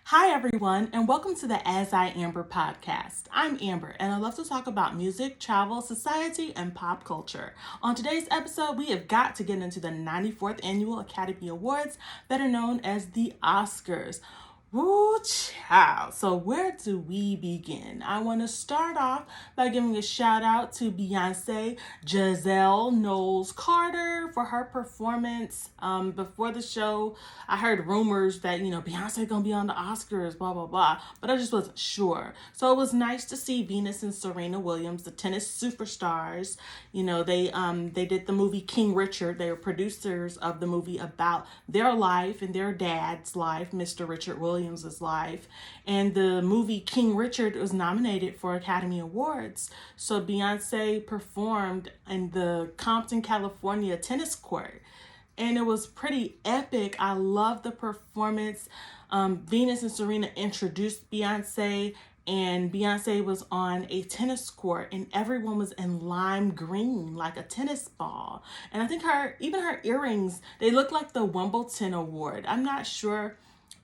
Hi, everyone, and welcome to the As I Amber podcast. I'm Amber, and I love to talk about music, travel, society, and pop culture. On today's episode, we have got to get into the 94th Annual Academy Awards, better known as the Oscars. Woo, child. So, where do we begin? I want to start off by giving a shout out to Beyonce Giselle Knowles Carter for her performance. Before the show, I heard rumors that, Beyonce gonna be on the Oscars, blah, blah, blah, but I just wasn't sure. So, it was nice to see Venus and Serena Williams, the tennis superstars. They did the movie King Richard. They were producers of the movie about their life and their dad's life, Mr. Richard Williams's life. And the movie King Richard was nominated for Academy Awards. So Beyonce performed in the Compton, California tennis court. And it was pretty epic. I love the performance. Venus and Serena introduced Beyonce, and Beyonce was on a tennis court, and everyone was in lime green like a tennis ball. And I think her earrings, they look like the Wimbledon award. I'm not sure,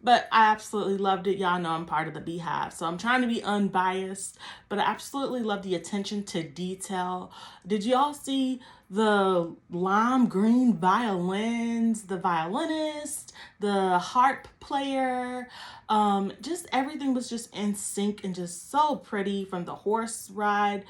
but I absolutely loved it. Y'all know I'm part of the Beehive, so I'm trying to be unbiased, but I absolutely love the attention to detail. Did y'all see the lime green violins, the violinist, the harp player? Just everything was just in sync and just so pretty, from the horse ride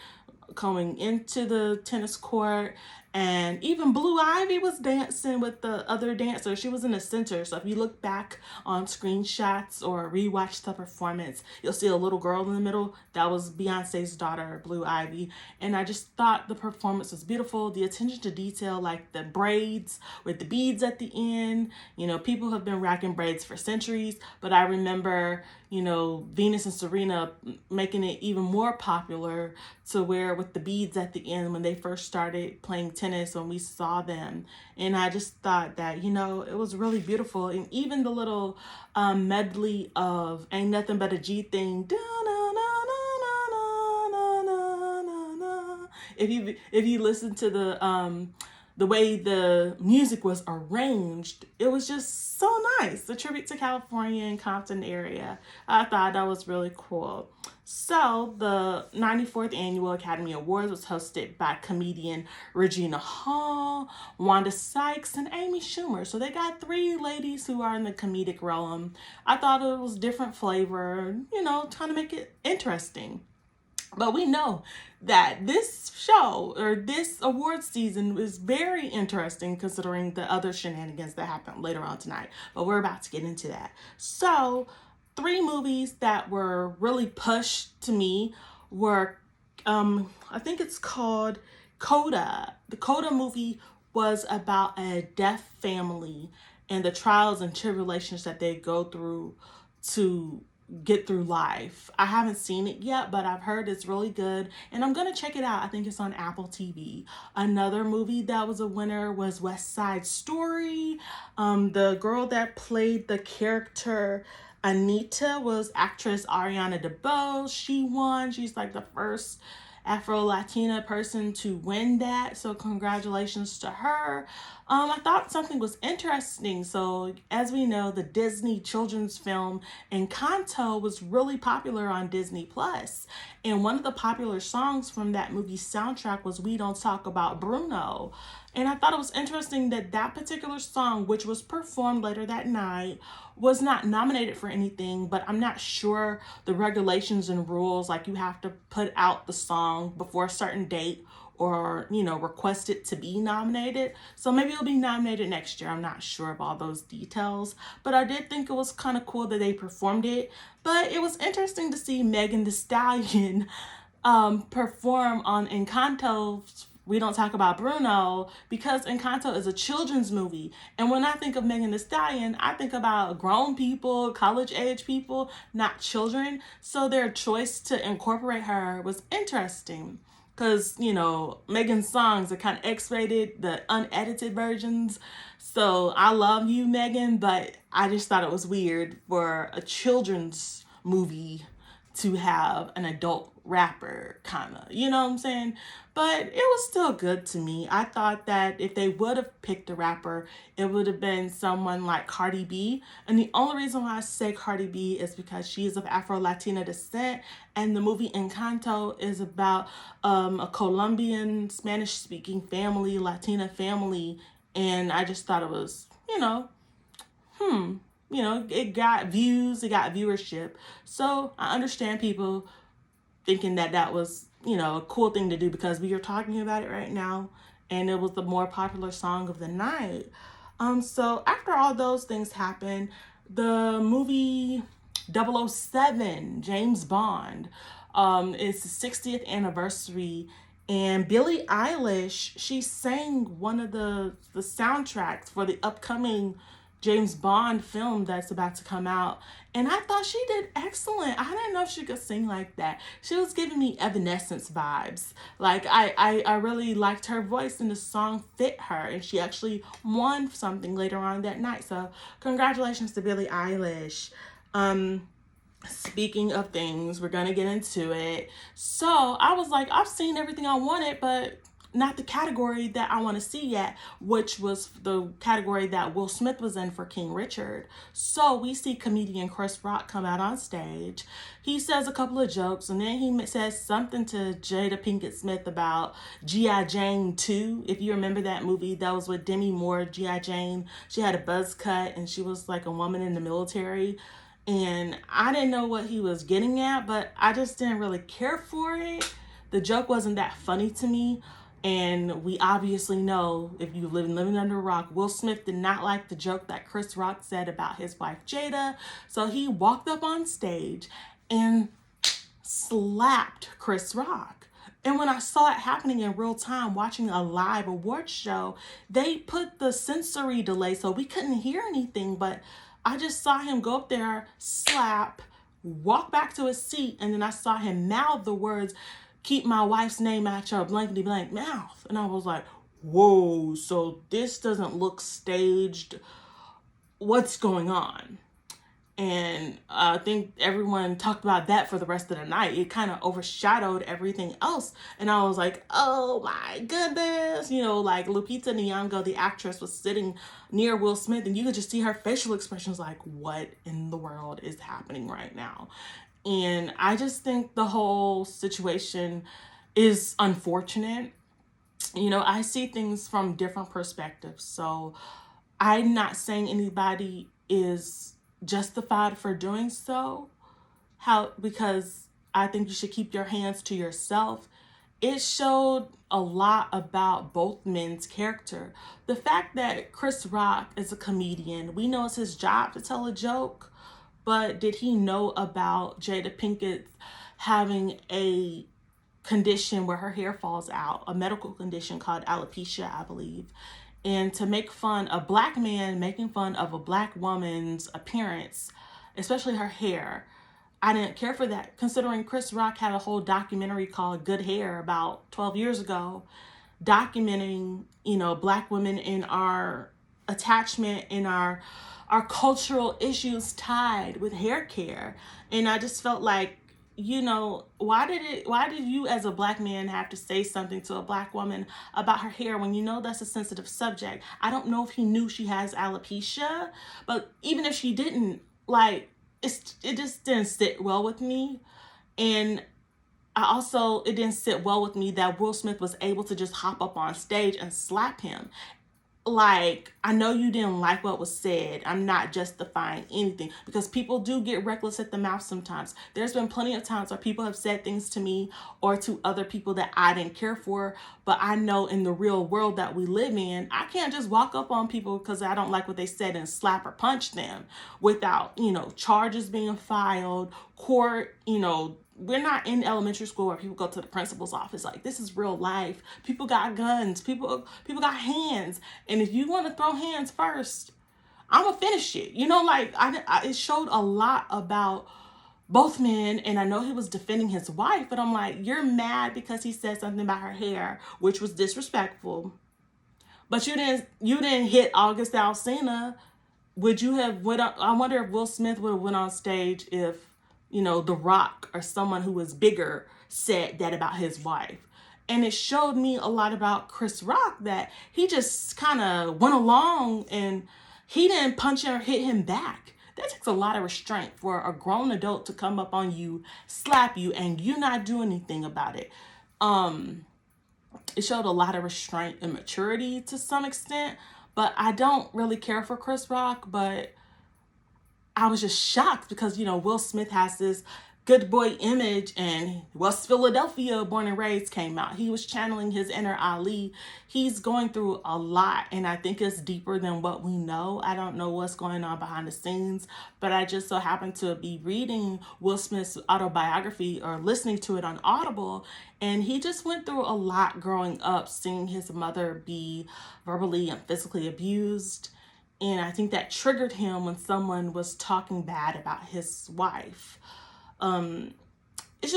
going into the tennis court. And even Blue Ivy was dancing with the other dancers. She was in the center. So if you look back on screenshots or rewatch the performance, you'll see a little girl in the middle. That was Beyonce's daughter, Blue Ivy. And I just thought the performance was beautiful. The attention to detail, like the braids with the beads at the end. People have been rocking braids for centuries, but I remember, Venus and Serena making it even more popular to wear with the beads at the end when they first started playing tennis, when we saw them. And I just thought that, it was really beautiful. And even the little medley of Ain't Nothing But a G Thing. If you listen to the way the music was arranged, it was just so nice. The tribute to California and Compton area. I thought that was really cool. So the 94th Annual Academy Awards was hosted by comedian Regina Hall, Wanda Sykes, and Amy Schumer. So they got three ladies who are in the comedic realm. I thought it was different flavor, trying to make it interesting. But we know that this show or this award season is very interesting considering the other shenanigans that happened later on tonight. But we're about to get into that. So, three movies that were really pushed to me were, I think it's called Coda. The Coda movie was about a deaf family and the trials and tribulations that they go through to get through life. I haven't seen it yet, but I've heard it's really good, and I'm gonna check it out. I think it's on Apple TV. Another movie that was a winner was West Side Story. The girl that played the character Anita was actress Ariana DeBose. She won. She's like the first Afro-Latina person to win that. So congratulations to her. I thought something was interesting. So as we know, the Disney children's film Encanto was really popular on Disney Plus. And one of the popular songs from that movie's soundtrack was We Don't Talk About Bruno. And I thought it was interesting that that particular song, which was performed later that night, was not nominated for anything, but I'm not sure the regulations and rules, like you have to put out the song before a certain date or, request it to be nominated. So maybe it'll be nominated next year. I'm not sure of all those details, but I did think it was kind of cool that they performed it. But it was interesting to see Megan Thee Stallion perform on Encanto's We Don't Talk About Bruno, because Encanto is a children's movie. And when I think of Megan Thee Stallion, I think about grown people, college age people, not children. So their choice to incorporate her was interesting. Because, Megan's songs are kind of X-rated, the unedited versions. So I love you, Megan, but I just thought it was weird for a children's movie to have an adult rapper, kind of, you know what I'm saying? But it was still good to me. I thought that if they would have picked a rapper, it would have been someone like Cardi B. And the only reason why I say Cardi B is because she is of Afro-Latina descent, and the movie Encanto is about a Colombian Spanish-speaking family, Latina family, and I just thought it was, it got views, it got viewership. So I understand people thinking that that was, a cool thing to do because we are talking about it right now and it was the more popular song of the night. So after all those things happened, the movie 007, James Bond, it's the 60th anniversary, and Billie Eilish, she sang one of the soundtracks for the upcoming James Bond film that's about to come out. And I thought she did excellent. I didn't know she could sing like that. She was giving me Evanescence vibes. Like, I really liked her voice, and the song fit her. And she actually won something later on that night. So congratulations to Billie Eilish. Speaking of things, we're going to get into it. So I was like, I've seen everything I wanted, but not the category that I want to see yet, which was the category that Will Smith was in for King Richard. So we see comedian Chris Rock come out on stage. He says a couple of jokes, and then he says something to Jada Pinkett Smith about G.I. Jane 2. If you remember that movie, that was with Demi Moore, G.I. Jane. She had a buzz cut, and she was like a woman in the military. And I didn't know what he was getting at, but I just didn't really care for it. The joke wasn't that funny to me. And we obviously know, if you've living under a rock, Will Smith did not like the joke that Chris Rock said about his wife Jada. So he walked up on stage and slapped Chris Rock. And when I saw it happening in real time, watching a live awards show, they put the sensory delay so we couldn't hear anything. But I just saw him go up there, slap, walk back to his seat, and then I saw him mouth the words, "Keep my wife's name out your blankety blank mouth." And I was like, whoa, so this doesn't look staged. What's going on? And I think everyone talked about that for the rest of the night. It kind of overshadowed everything else. And I was like, oh my goodness. Like Lupita Nyong'o, the actress, was sitting near Will Smith, and you could just see her facial expressions like, what in the world is happening right now? And I just think the whole situation is unfortunate. I see things from different perspectives. So I'm not saying anybody is justified for doing so. Because I think you should keep your hands to yourself. It showed a lot about both men's character. The fact that Chris Rock is a comedian, we know it's his job to tell a joke. But did he know about Jada Pinkett having a condition where her hair falls out, a medical condition called alopecia, I believe? And to make fun, a black man making fun of a black woman's appearance, especially her hair, I didn't care for that, considering Chris Rock had a whole documentary called Good Hair about 12 years ago, documenting, black women in our attachment, in our cultural issues tied with hair care. And I just felt like, why did you as a black man have to say something to a black woman about her hair when that's a sensitive subject? I don't know if he knew she has alopecia, but even if she didn't, it just didn't sit well with me. And it didn't sit well with me that Will Smith was able to just hop up on stage and slap him. Like, I know you didn't like what was said. I'm not justifying anything, because people do get reckless at the mouth sometimes. There's been plenty of times where people have said things to me or to other people that I didn't care for, but I know in the real world that we live in, I can't just walk up on people because I don't like what they said and slap or punch them without, charges being filed, court, we're not in elementary school where people go to the principal's office. Like, this is real life. People got guns. People got hands. And if you want to throw hands first, I'm going to finish it. It showed a lot about both men. And I know he was defending his wife, but I'm like, you're mad because he said something about her hair, which was disrespectful. But you didn't hit August Alsina. Would you have I wonder if Will Smith would have went on stage if The Rock or someone who was bigger said that about his wife. And it showed me a lot about Chris Rock, that he just kind of went along and he didn't punch or hit him back. That takes a lot of restraint for a grown adult to come up on you, slap you, and you not do anything about it. It showed a lot of restraint and maturity to some extent, but I don't really care for Chris Rock, but I was just shocked because, Will Smith has this good boy image, and West Philadelphia, born and raised, came out. He was channeling his inner Ali. He's going through a lot, and I think it's deeper than what we know. I don't know what's going on behind the scenes, but I just so happened to be reading Will Smith's autobiography or listening to it on Audible, and he just went through a lot growing up, seeing his mother be verbally and physically abused. And I think that triggered him when someone was talking bad about his wife. It's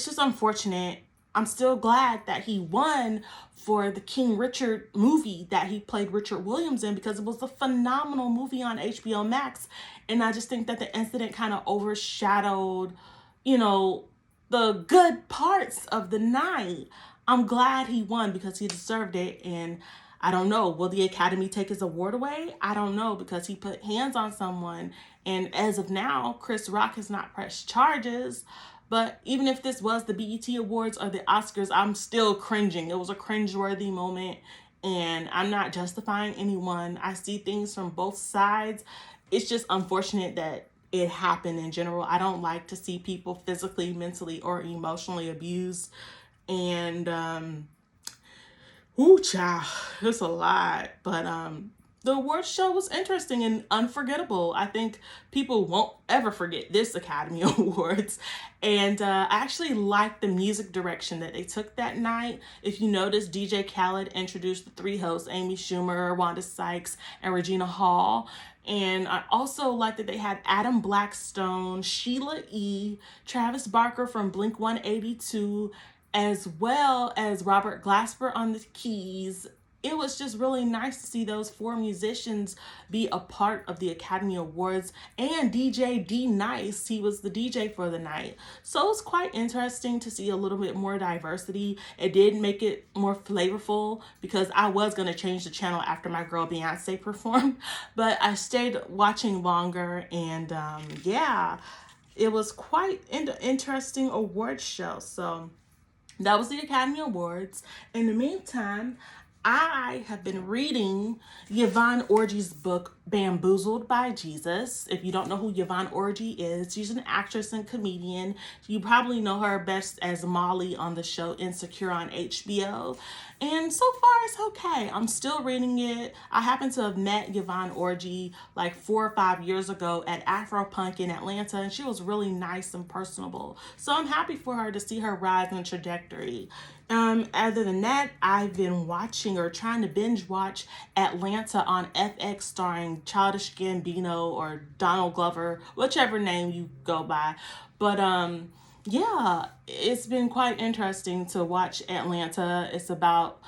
just unfortunate. I'm still glad that he won for the King Richard movie that he played Richard Williams in, because it was a phenomenal movie on HBO Max. And I just think that the incident kind of overshadowed, the good parts of the night. I'm glad he won because he deserved it. And I don't know, will the Academy take his award away? I don't know, because he put hands on someone. And as of now, Chris Rock has not pressed charges. But even if this was the BET Awards or the Oscars, I'm still cringing. It was a cringeworthy moment, and I'm not justifying anyone. I see things from both sides. It's just unfortunate that it happened in general. I don't like to see people physically, mentally, or emotionally abused. And child, it's a lot. But the awards show was interesting and unforgettable. I think people won't ever forget this Academy Awards. And I actually liked the music direction that they took that night. If you notice, DJ Khaled introduced the three hosts, Amy Schumer, Wanda Sykes, and Regina Hall. And I also like that they had Adam Blackstone, Sheila E., Travis Barker from Blink-182, as well as Robert Glasper on the keys. It was just really nice to see those four musicians be a part of the Academy Awards, and DJ D Nice, he was the DJ for the night. So it was quite interesting to see a little bit more diversity. It did make it more flavorful, because I was going to change the channel after my girl Beyonce performed, but I stayed watching longer, and it was quite an interesting award show. So that was the Academy Awards. In the meantime, I have been reading Yvonne Orji's book, Bamboozled by Jesus. If you don't know who Yvonne Orji is, she's an actress and comedian. You probably know her best as Molly on the show Insecure on HBO. And so far, it's okay. I'm still reading it. I happen to have met Yvonne Orji like 4 or 5 years ago at Afropunk in Atlanta, and she was really nice and personable. So I'm happy for her to see her rise and trajectory. Other than that, I've been watching or trying to binge watch Atlanta on FX, starring Childish Gambino or Donald Glover, whichever name you go by. But it's been quite interesting to watch Atlanta. It's about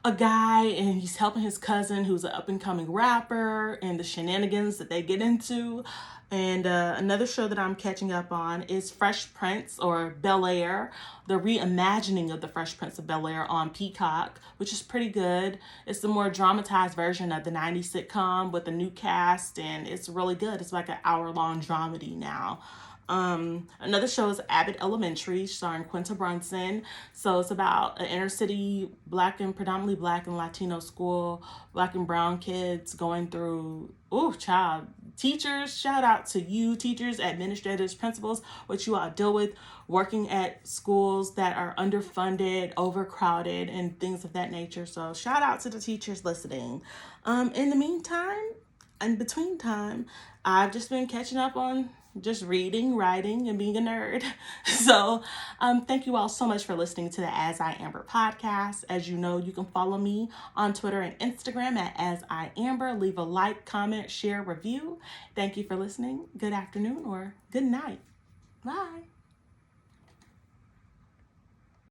a guy, and he's helping his cousin who's an up-and-coming rapper, and the shenanigans that they get into. And another show that I'm catching up on is Fresh Prince, or Bel-Air, the reimagining of the Fresh Prince of Bel-Air on Peacock, which is pretty good. It's the more dramatized version of the 90s sitcom with a new cast, and it's really good. It's like an hour-long dramedy now. Another show is Abbott Elementary, starring Quinta Brunson. So it's about an inner city predominantly black and Latino school, black and brown kids going through, teachers, shout out to you, teachers, administrators, principals, what you all deal with working at schools that are underfunded, overcrowded, and things of that nature. So shout out to the teachers listening. In the meantime, in between time, I've just been catching up on just reading, writing, and being a nerd. So thank you all so much for listening to the As I Amber podcast. As you know, you can follow me on Twitter and Instagram at As I Amber. Leave a like, comment, share, review. Thank you for listening. Good afternoon or good night. Bye.